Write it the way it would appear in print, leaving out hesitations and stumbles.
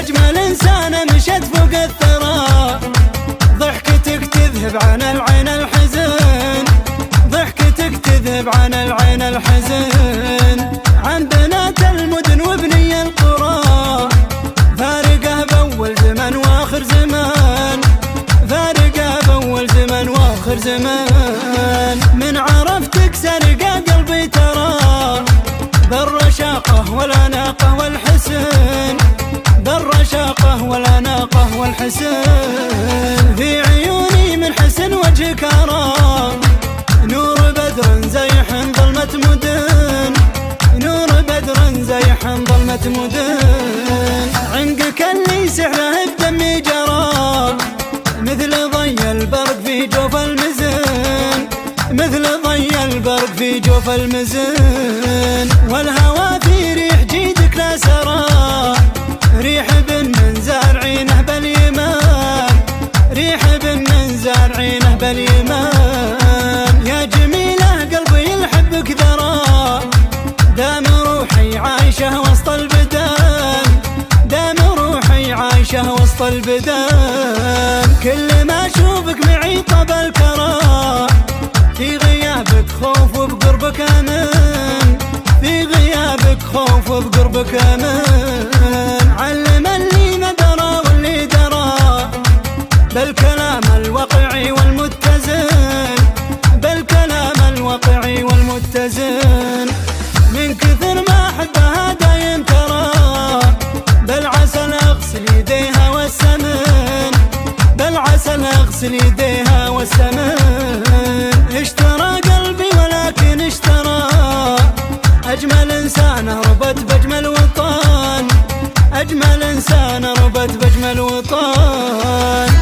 أجمل إنسانة مشت فوق الثرى، ضحكتك تذهب عن العين الحزن، ضحكتك تذهب عن العين الحزن، عن بنات المدن وبني القرى، فارقة بأول زمن وآخر زمان، فارقة بأول زمن وآخر زمان. من عرفتك سرق قلبي ترى، بالرشاقة والأناقة والحسن، بالرشاقة والأناقة والحسن، في عيوني من حسن وجهك أرى نور بدر زيح ظلمة مدن، نور بدر زيح ظلمة مدن، عنقك اللي سحره بدمي جرى، مثل ضي البرق في جوف المزن، مثل ضي البرق في جوف المزن، والهوى في ريح جيدك لا سرى، ريح بن زارعينه باليمان، ريح بن زارعينه باليمان، يا جميلة قلبي يحبك ذرى، دام روحي عايشة وسط البدان، دام روحي عايشة وسط البدان، كل ما اشوفك معي طب الكرى، في غيابك خوف وبقربك أمن، في غيابك خوف وبقربك أمن، علم اللي ما درى واللي درى، بالكلام الواقعي والمتزن، بالكلام الواقعي والمتزن، من كثر ما أحبها دايم ترى، بالعسل أغسل يديها والسمن، بالعسل أغسل يديها والسمن، اشترى قلبي ولكن اشترى أجمل إنسانة ربت بأجمل وطن، أجمل إنسانة ربت بأجمل وطن.